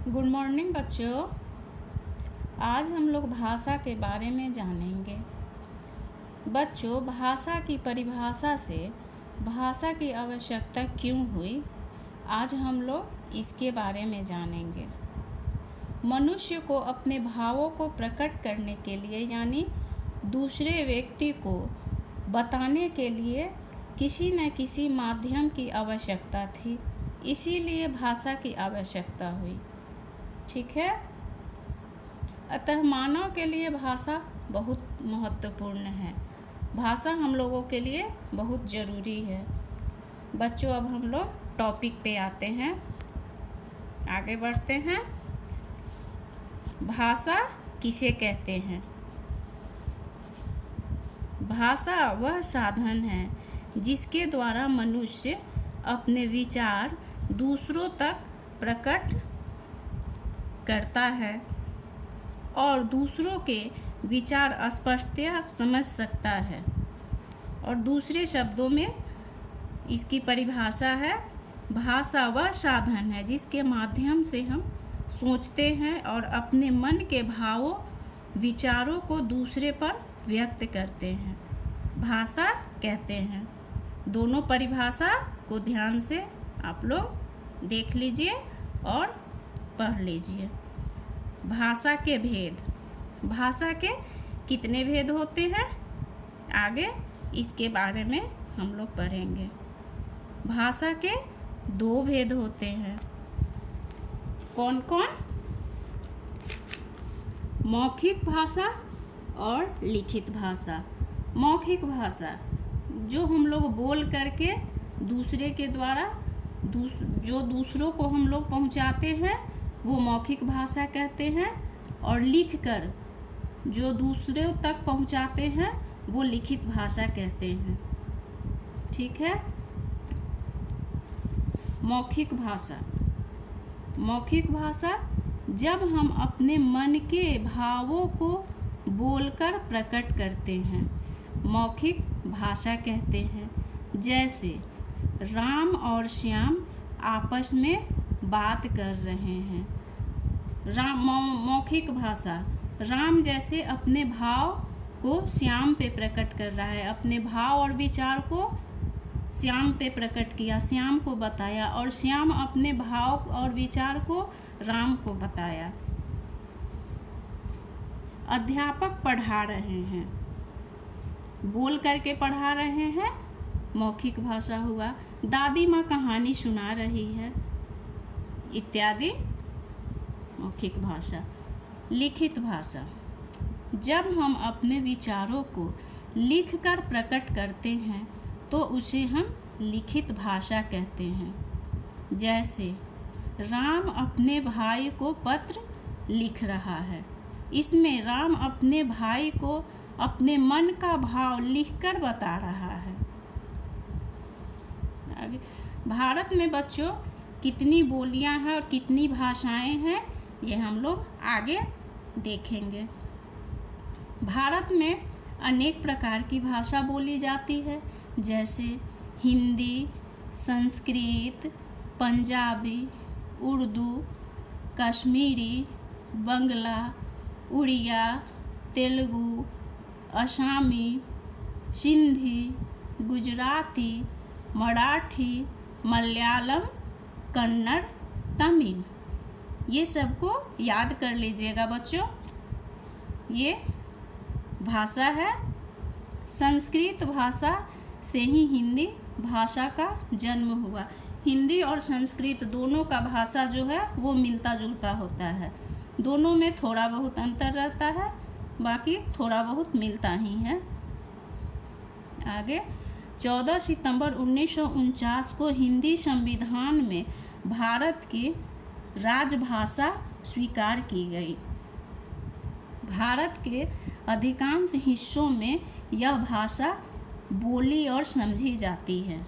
Good morning बच्चों। आज हम लोग भाषा के बारे में जानेंगे। बच्चों, भाषा की परिभाषा से भाषा की आवश्यकता क्यों हुई, आज हम लोग इसके बारे में जानेंगे। मनुष्य को अपने भावों को प्रकट करने के लिए यानी दूसरे व्यक्ति को बताने के लिए किसी न किसी माध्यम की आवश्यकता थी, इसीलिए भाषा की आवश्यकता हुई। ठीक है। अतः मानव के लिए भाषा बहुत महत्वपूर्ण है। भाषा हम लोगों के लिए बहुत ज़रूरी है। बच्चों, अब हम लोग टॉपिक पे आते हैं, आगे बढ़ते हैं। भाषा किसे कहते हैं? भाषा वह साधन है जिसके द्वारा मनुष्य अपने विचार दूसरों तक प्रकट करता है और दूसरों के विचार स्पष्टतया समझ सकता है। और दूसरे शब्दों में इसकी परिभाषा है, भाषा वह साधन है जिसके माध्यम से हम सोचते हैं और अपने मन के भावों विचारों को दूसरे पर व्यक्त करते हैं, भाषा कहते हैं। दोनों परिभाषा को ध्यान से आप लोग देख लीजिए और पढ़ लीजिए। भाषा के भेद। भाषा के कितने भेद होते हैं, आगे इसके बारे में हम लोग पढ़ेंगे। भाषा के दो भेद होते हैं। कौन कौन? मौखिक भाषा और लिखित भाषा। मौखिक भाषा जो हम लोग बोल करके दूसरे के द्वारा जो दूसरों को हम लोग पहुंचाते हैं वो मौखिक भाषा कहते हैं, और लिख कर जो दूसरों तक पहुंचाते हैं वो लिखित भाषा कहते हैं। ठीक है। मौखिक भाषा। मौखिक भाषा जब हम अपने मन के भावों को बोलकर प्रकट करते हैं, मौखिक भाषा कहते हैं। जैसे राम और श्याम आपस में बात कर रहे हैं। मौखिक भाषा, राम जैसे अपने भाव को श्याम पे प्रकट कर रहा है, अपने भाव और विचार को श्याम पे प्रकट किया, श्याम को बताया, और श्याम अपने भाव और विचार को राम को बताया। अध्यापक पढ़ा रहे हैं, बोल करके पढ़ा रहे हैं, मौखिक भाषा हुआ। दादी माँ कहानी सुना रही है, इत्यादि मौखिक भाषा। लिखित भाषा, जब हम अपने विचारों को लिखकर प्रकट करते हैं तो उसे हम लिखित भाषा कहते हैं। जैसे राम अपने भाई को पत्र लिख रहा है, इसमें राम अपने भाई को अपने मन का भाव लिखकर बता रहा है। आगे, भारत में बच्चों कितनी बोलियां हैं और कितनी भाषाएं हैं, ये हम लोग आगे देखेंगे। भारत में अनेक प्रकार की भाषा बोली जाती है, जैसे हिंदी, संस्कृत, पंजाबी, उर्दू, कश्मीरी, बंगला, उड़िया, तेलुगु, असमी, सिंधी, गुजराती, मराठी, मलयालम, कन्नड़, तमिल। ये सबको याद कर लीजिएगा बच्चों, ये भाषा है। संस्कृत भाषा से ही हिंदी भाषा का जन्म हुआ। हिंदी और संस्कृत दोनों का भाषा जो है वो मिलता जुलता होता है, दोनों में थोड़ा बहुत अंतर रहता है, बाकी थोड़ा बहुत मिलता ही है। आगे, 14 सितंबर 1949 को हिंदी संविधान में भारत की राजभाषा स्वीकार की गई। भारत के अधिकांश हिस्सों में यह भाषा बोली और समझी जाती है।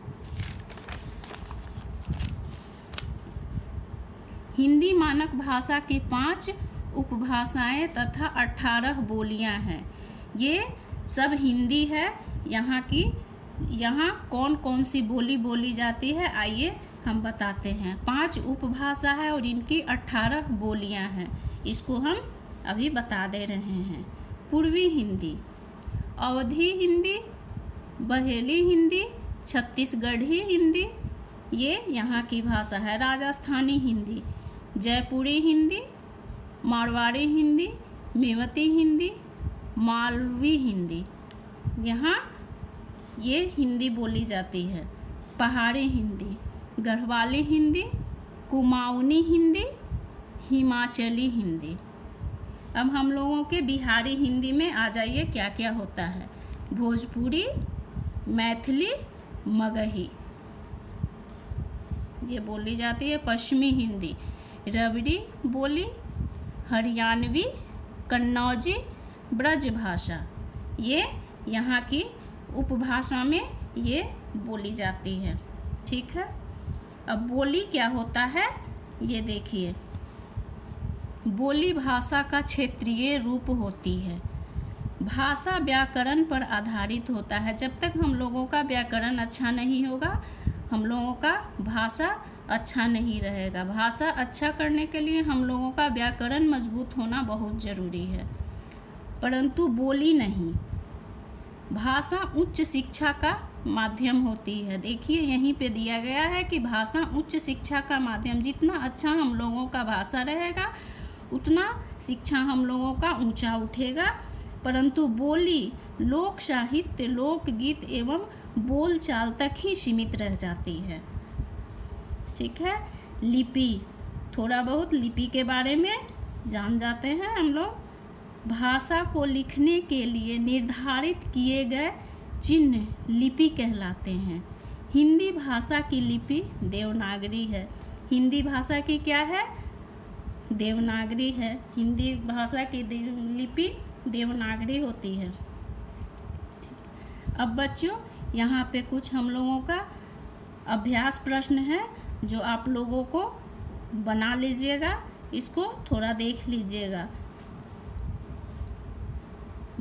हिंदी मानक भाषा की 5 उपभाषाएं तथा 18 बोलियां हैं। ये सब हिंदी है। यहाँ कौन कौन सी बोली बोली जाती है, आइए हम बताते हैं। 5 उपभाषा है और इनकी 18 बोलियां हैं। इसको हम अभी बता दे रहे हैं। पूर्वी हिंदी, अवधी हिंदी, बहेली हिंदी, छत्तीसगढ़ी हिंदी, ये यहाँ की भाषा है। राजस्थानी हिंदी, जयपुरी हिंदी, मारवाड़ी हिंदी, मेवती हिंदी, मालवी हिंदी, यहाँ ये हिंदी बोली जाती है। पहाड़ी हिंदी, गढ़वाली हिंदी, कुमाऊनी हिंदी, हिमाचली हिंदी। अब हम लोगों के बिहारी हिंदी में आ जाइए क्या क्या होता है। भोजपुरी, मैथिली, मगही ये बोली जाती है। पश्चिमी हिंदी, रबड़ी बोली, हरियाणवी, कन्नौजी, ब्रज भाषा, ये यहाँ की उपभाषा में ये बोली जाती है। ठीक है। अब बोली क्या होता है ये देखिए। बोली भाषा का क्षेत्रीय रूप होती है। भाषा व्याकरण पर आधारित होता है। जब तक हम लोगों का व्याकरण अच्छा नहीं होगा, हम लोगों का भाषा अच्छा नहीं रहेगा। भाषा अच्छा करने के लिए हम लोगों का व्याकरण मजबूत होना बहुत ज़रूरी है, परंतु बोली नहीं। भाषा उच्च शिक्षा का माध्यम होती है। देखिए यहीं पे दिया गया है कि भाषा उच्च शिक्षा का माध्यम। जितना अच्छा हम लोगों का भाषा रहेगा उतना शिक्षा हम लोगों का ऊंचा उठेगा। परंतु बोली लोक साहित्य, लोकगीत एवं बोलचाल तक ही सीमित रह जाती है। ठीक है। लिपि, थोड़ा बहुत लिपि के बारे में जान जाते हैं हम लोग। भाषा को लिखने के लिए निर्धारित किए गए चिन्ह लिपि कहलाते हैं। हिंदी भाषा की लिपि देवनागरी है। हिंदी भाषा की क्या है? देवनागरी है। हिंदी भाषा की लिपि देवनागरी होती है। अब बच्चों यहाँ पे कुछ हम लोगों का अभ्यास प्रश्न है जो आप लोगों को बना लीजिएगा। इसको थोड़ा देख लीजिएगा।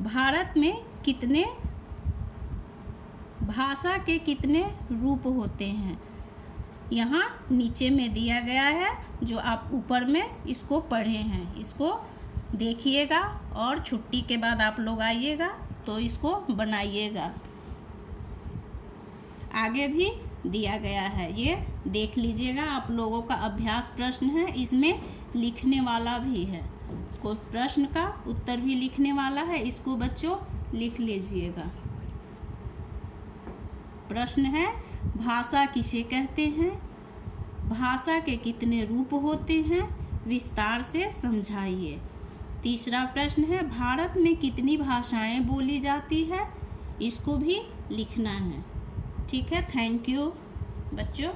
भारत में कितने भाषा के कितने रूप होते हैं? यहाँ नीचे में दिया गया है, जो आप ऊपर में इसको पढ़े हैं। इसको देखिएगा और छुट्टी के बाद आप लोग आइएगा तो इसको बनाइएगा। आगे भी दिया गया है, ये देख लीजिएगा। आप लोगों का अभ्यास प्रश्न है, इसमें लिखने वाला भी है। कोई प्रश्न का उत्तर भी लिखने वाला है, इसको बच्चों लिख लीजिएगा। प्रश्न है, भाषा किसे कहते हैं? भाषा के कितने रूप होते हैं? विस्तार से समझाइए। तीसरा प्रश्न है, भारत में कितनी भाषाएं बोली जाती है? इसको भी लिखना है। ठीक है। थैंक यू बच्चों।